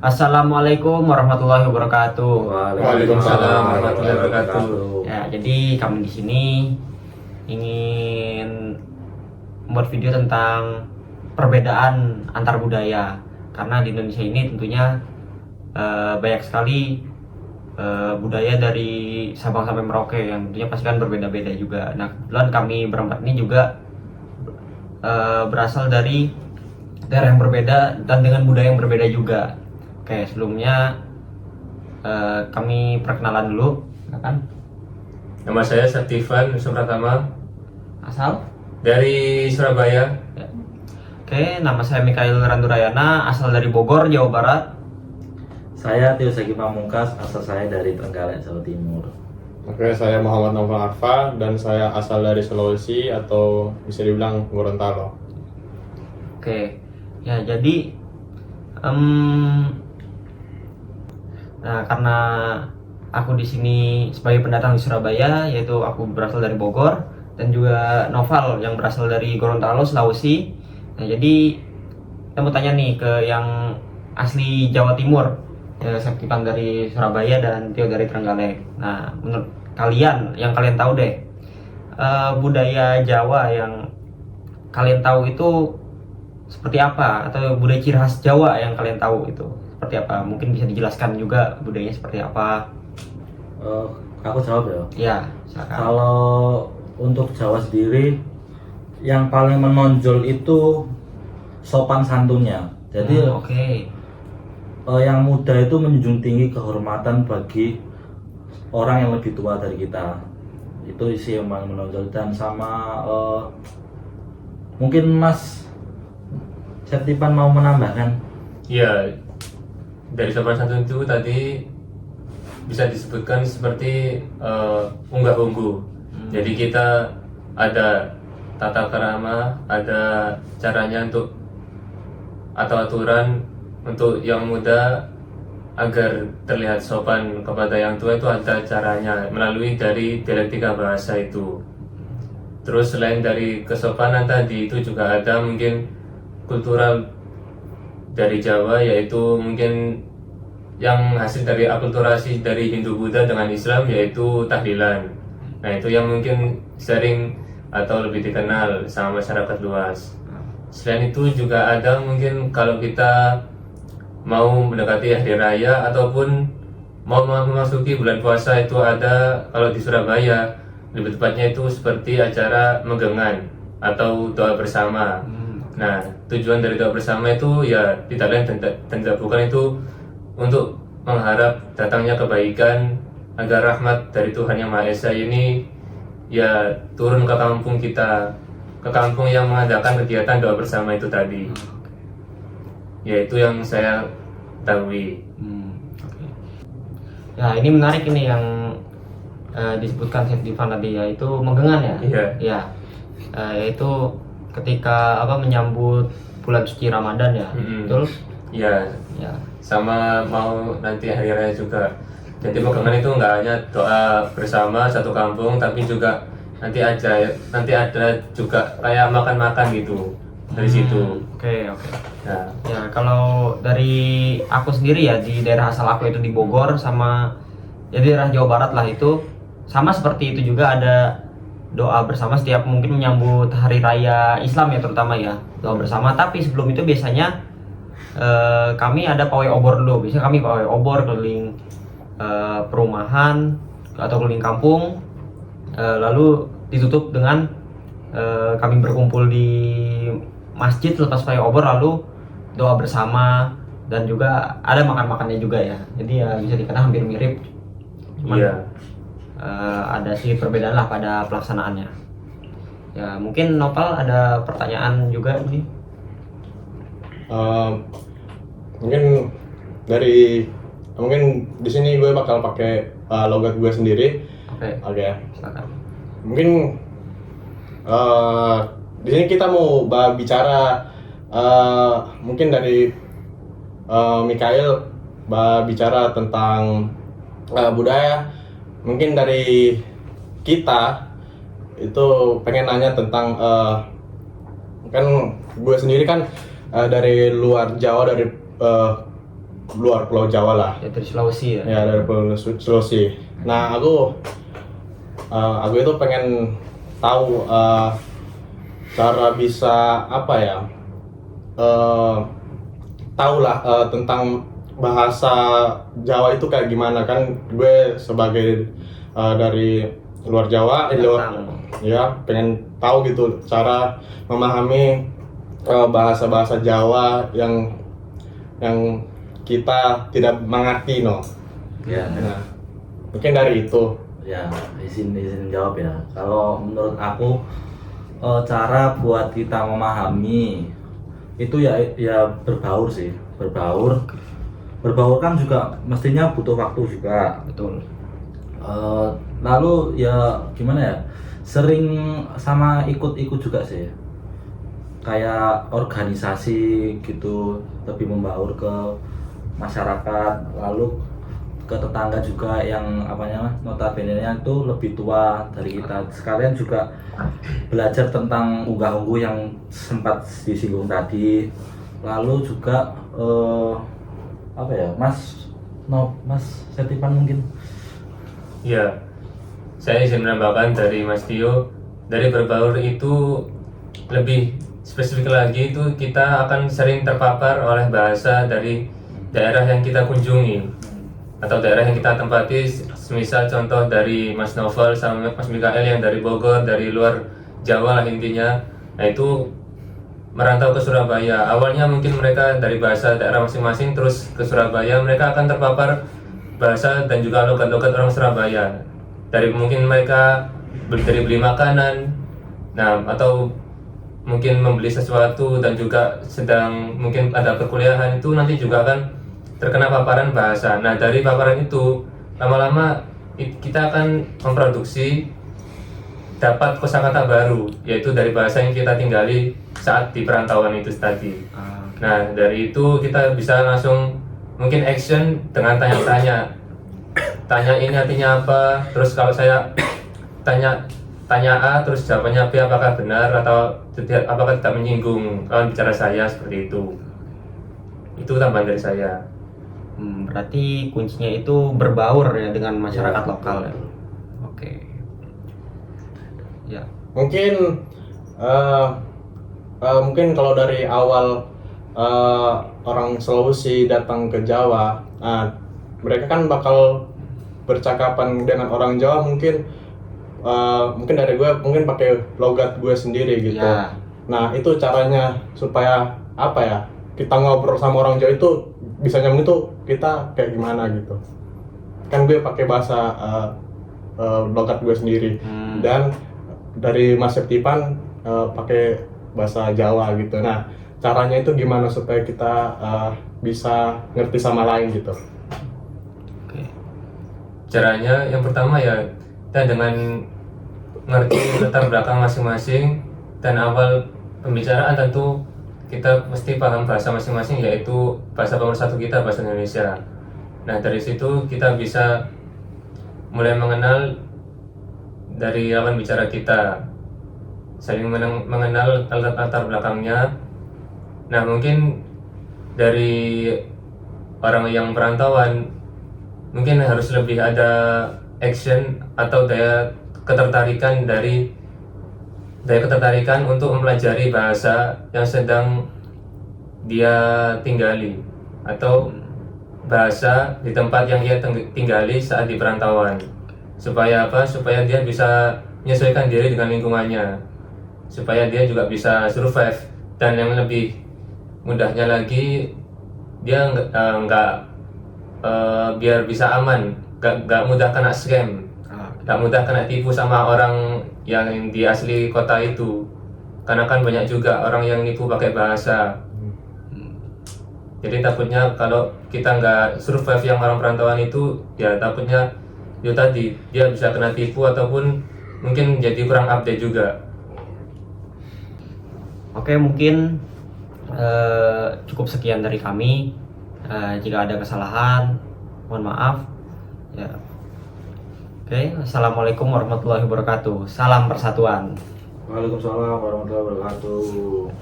Assalamualaikum warahmatullahi wabarakatuh. Waalaikumsalam warahmatullahi wabarakatuh. Ya, jadi kami di sini ingin membuat video tentang perbedaan antar budaya. Karena di Indonesia ini tentunya banyak sekali budaya dari Sabang sampai Merauke yang tentunya pasti kan berbeda-beda juga. Nah, kebetulan kami berempat ini juga berasal dari daerah yang berbeda dan dengan budaya yang berbeda juga. Oke, sebelumnya kami perkenalan dulu, kan? Nama saya Saktifan Supratama Asal? dari Surabaya. Ya. Oke, nama saya Mikael Randurayana, asal dari Bogor, Jawa Barat. Saya Tio Sagi Pamungkas, asal saya dari Trenggalek, Jawa Timur. Oke, saya Muhammad Naufal Arfa dan saya asal dari Sulawesi atau bisa dibilang Gorontalo. Oke, ya jadi nah karena aku di sini sebagai pendatang di Surabaya, yaitu aku berasal dari Bogor dan juga Noval yang berasal dari Gorontalo, Sulawesi. Nah jadi kita mau tanya nih ke yang asli Jawa Timur, ya, Septipan dari Surabaya dan Tio dari Trenggalek. Nah menurut kalian, yang kalian tahu deh, budaya Jawa yang kalian tahu itu seperti apa, atau budaya ciri khas Jawa yang kalian tahu itu seperti apa? Mungkin bisa dijelaskan juga budayanya seperti apa? Aku jawab ya. Ya, silakan. Kalau untuk Jawa sendiri, yang paling menonjol itu sopan santunnya. Jadi Oke. yang muda itu menjunjung tinggi kehormatan bagi orang yang lebih tua dari kita. Itu isi yang paling menonjol. Dan sama mungkin Mas Septipan mau menambahkan? Ya, dari sopan santun itu tadi bisa disebutkan seperti unggah-ungguh. Jadi kita ada tata krama, ada caranya untuk atau aturan untuk yang muda agar terlihat sopan kepada yang tua, itu ada caranya melalui dari dialektika bahasa itu. Terus selain dari kesopanan tadi itu juga ada mungkin kultural dari Jawa, yaitu mungkin yang hasil dari akulturasi dari Hindu Buddha dengan Islam, yaitu tahlilan. Nah itu yang mungkin sering atau lebih dikenal sama masyarakat luas. Selain itu juga ada mungkin kalau kita mau mendekati hari raya ataupun mau memasuki bulan puasa, itu ada kalau di Surabaya lebih tepatnya itu seperti acara menggengan atau doa bersama. Nah, tujuan dari doa bersama itu ya tidak lain dan tidak bukan itu untuk mengharap datangnya kebaikan, agar rahmat dari Tuhan Yang Maha Esa ini ya turun ke kampung kita, ke kampung yang mengadakan kegiatan doa bersama itu tadi. Ya itu yang saya ketahui. Oke. Ya ini menarik ini yang disebutkan Septipan tadi, yaitu menggengan ya. Iya. Ya, yaitu ketika menyambut bulan suci Ramadan ya. Betul? Ya, Ya. sama mau nanti hari raya juga. Jadi menggengan itu nggak hanya doa bersama satu kampung, tapi juga nanti ada juga kayak makan-makan gitu dari situ. Oke. Nah, Ya kalau dari aku sendiri ya, di daerah asal aku itu di Bogor sama ya di daerah Jawa Barat lah, itu sama seperti itu juga, ada doa bersama setiap mungkin menyambut hari raya Islam ya, terutama ya doa bersama. Tapi sebelum itu biasanya kami ada pawai obor dulu. Biasanya kami pawai obor keliling perumahan atau keliling kampung, lalu ditutup dengan kami berkumpul di masjid lepas pawai obor, lalu doa bersama dan juga ada makan-makannya juga ya. Jadi ya bisa dikatakan hampir mirip, cuman iya. ada sedikit perbedaan lah pada pelaksanaannya. Ya mungkin Nopal ada pertanyaan juga ini. Mungkin di sini gue bakal pakai logat gue sendiri. Oke. Silakan. Mungkin di sini kita mau bicara mungkin dari Mikael bicara tentang budaya. Mungkin dari kita itu pengen nanya tentang kan gue sendiri kan dari luar Jawa, dari luar Pulau Jawa lah. Ya dari Sulawesi ya. Ya, dari Pulau Sulawesi. Nah, aku itu pengen tahu cara bisa apa ya? Tahu lah tentang bahasa Jawa itu kayak gimana, kan gue sebagai dari luar Jawa, ya pengen tahu gitu cara memahami bahasa-bahasa Jawa yang kita tidak mengerti, no. Ya, Nah, mungkin dari itu. ya izin jawab ya. Kalau menurut aku cara buat kita memahami itu ya berbaur sih, berbaur kan juga mestinya butuh waktu juga. Betul. Lalu ya gimana ya, sering sama ikut-ikut juga sih, kayak organisasi gitu, lebih membaur ke masyarakat, lalu ke tetangga juga yang notabene-nya itu lebih tua dari kita. Sekalian juga belajar tentang unggah-ungguh yang sempat disinggung tadi. Lalu juga Mas Setipan mungkin. Ya, saya izin menambahkan dari Mas Tio, dari berbaur itu lebih spesifik lagi, itu kita akan sering terpapar oleh bahasa dari daerah yang kita kunjungi atau daerah yang kita tempati. Semisal contoh dari Mas Novel sama Mas Mikael yang dari Bogor, dari luar Jawa lah intinya. Nah, itu merantau ke Surabaya. Awalnya mungkin mereka dari bahasa daerah masing-masing, terus ke Surabaya mereka akan terpapar bahasa dan juga logat-logat orang Surabaya. Dari mungkin mereka beli makanan, nah atau mungkin membeli sesuatu, dan juga sedang mungkin ada perkuliahan, itu nanti juga akan terkena paparan bahasa. Nah, dari paparan itu lama-lama kita akan memproduksi dapat kosakata baru, yaitu dari bahasa yang kita tinggali saat di perantauan itu tadi. Nah, dari itu kita bisa langsung mungkin action dengan tanya-tanya. Tanya ini artinya apa, terus kalau saya tanya A terus jawabannya B, apakah benar atau tidak, apakah tidak menyinggung lawan bicara saya, seperti itu. Itu tambahan dari saya. Berarti kuncinya itu berbaur ya dengan masyarakat Ya, lokal ya. betul. Oke. Ya. Mungkin mungkin kalau dari awal orang Sulawesi datang ke Jawa, mereka kan bakal bercakapan dengan orang Jawa, mungkin dari gue mungkin pakai logat gue sendiri gitu. Ya. Nah, itu caranya supaya apa ya, kita ngobrol sama orang Jawa itu bisa nyambung, itu kita kayak gimana gitu. Kan gue pakai bahasa logat gue sendiri, dan dari Mas Septipan pakai bahasa Jawa gitu. Nah, caranya itu gimana supaya kita bisa ngerti sama lain gitu. Oke. Caranya yang pertama ya kita dengan ngerti latar belakang masing-masing, dan awal pembicaraan tentu kita mesti paham bahasa masing-masing, yaitu bahasa pemersatu kita, bahasa Indonesia. Nah, dari situ kita bisa mulai mengenal dari lawan bicara kita, saling mengenal latar belakangnya. Nah, mungkin dari orang yang perantauan mungkin harus lebih ada action atau daya ketertarikan untuk mempelajari bahasa yang sedang dia tinggali, atau bahasa di tempat yang ia tinggali saat di perantauan. Supaya apa? Supaya dia bisa menyesuaikan diri dengan lingkungannya, supaya dia juga bisa survive, dan yang lebih mudahnya lagi dia biar bisa aman, nggak mudah kena scam, nggak mudah kena tipu sama orang yang di asli kota itu, karena kan banyak juga orang yang nipu pakai bahasa. Jadi takutnya kalau kita nggak survive yang orang perantauan itu, ya takutnya itu tadi dia bisa kena tipu ataupun mungkin jadi kurang update juga. Oke, mungkin cukup sekian dari kami. Jika ada kesalahan, mohon maaf. Ya. Oke, assalamualaikum warahmatullahi wabarakatuh. Salam persatuan. Waalaikumsalam warahmatullahi wabarakatuh.